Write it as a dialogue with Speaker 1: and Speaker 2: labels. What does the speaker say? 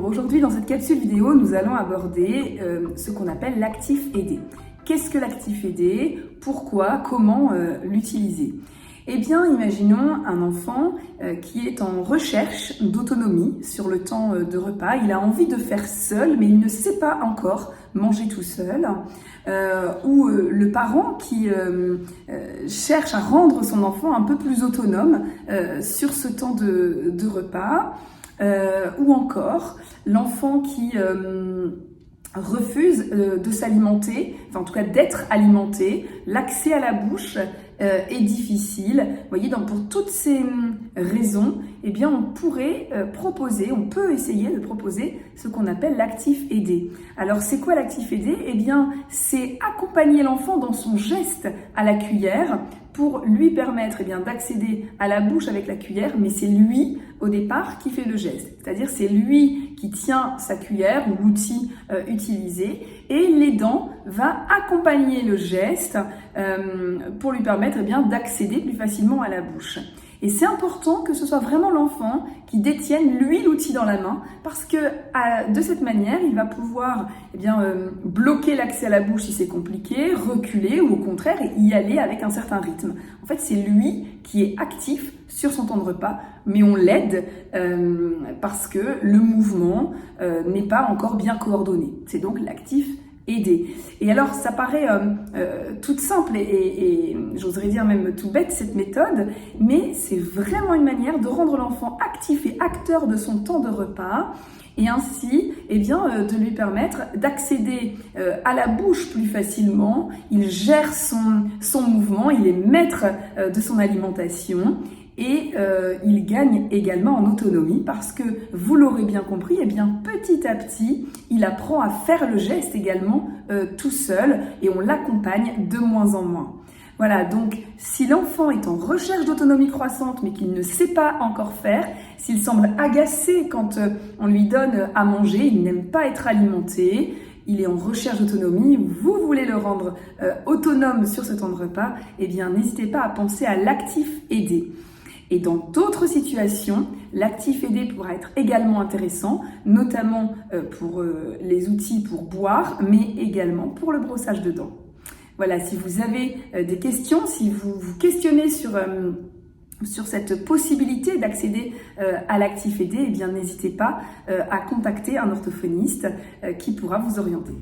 Speaker 1: aujourd'hui dans cette capsule vidéo, nous allons aborder ce qu'on appelle l'actif aidé. Qu'est-ce que l'actif aidé? Pourquoi? Comment l'utiliser? Eh bien, imaginons un enfant qui est en recherche d'autonomie sur le temps de repas. Il a envie de faire seul, mais il ne sait pas encore manger tout seul. Ou le parent qui cherche à rendre son enfant un peu plus autonome sur ce temps de repas. Ou encore l'enfant qui refuse de s'alimenter, enfin en tout cas d'être alimenté, l'accès à la bouche est difficile. Vous voyez, donc pour toutes ces raisons, eh bien on peut essayer de proposer ce qu'on appelle l'actif aidé. Alors c'est quoi l'actif aidé? Eh bien c'est accompagner l'enfant dans son geste à la cuillère pour lui permettre d'accéder à la bouche avec la cuillère, mais c'est lui au départ qui fait le geste. C'est-à-dire c'est lui qui tient sa cuillère ou l'outil utilisé et l'aidant va accompagner le geste pour lui permettre d'accéder plus facilement à la bouche. Et c'est important que ce soit vraiment l'enfant qui détienne, lui, l'outil dans la main, parce que de cette manière, il va pouvoir bloquer l'accès à la bouche si c'est compliqué, reculer ou au contraire y aller avec un certain rythme. En fait, c'est lui qui est actif sur son temps de repas, mais on l'aide parce que le mouvement n'est pas encore bien coordonné. C'est donc l'actif aidé. Et alors, ça paraît toute simple et j'oserais dire même tout bête cette méthode, mais c'est vraiment une manière de rendre l'enfant actif et acteur de son temps de repas et ainsi de lui permettre d'accéder à la bouche plus facilement. Il gère son mouvement, il est maître de son alimentation. Et il gagne également en autonomie parce que, vous l'aurez bien compris, petit à petit, il apprend à faire le geste également tout seul et on l'accompagne de moins en moins. Voilà, donc si l'enfant est en recherche d'autonomie croissante mais qu'il ne sait pas encore faire, s'il semble agacé quand on lui donne à manger, il n'aime pas être alimenté, il est en recherche d'autonomie, vous voulez le rendre autonome sur ce temps de repas, n'hésitez pas à penser à l'actif aidé. Et dans d'autres situations, l'actif aidé pourra être également intéressant, notamment pour les outils pour boire, mais également pour le brossage de dents. Voilà, si vous avez des questions, si vous vous questionnez sur cette possibilité d'accéder à l'actif aidé, n'hésitez pas à contacter un orthophoniste qui pourra vous orienter.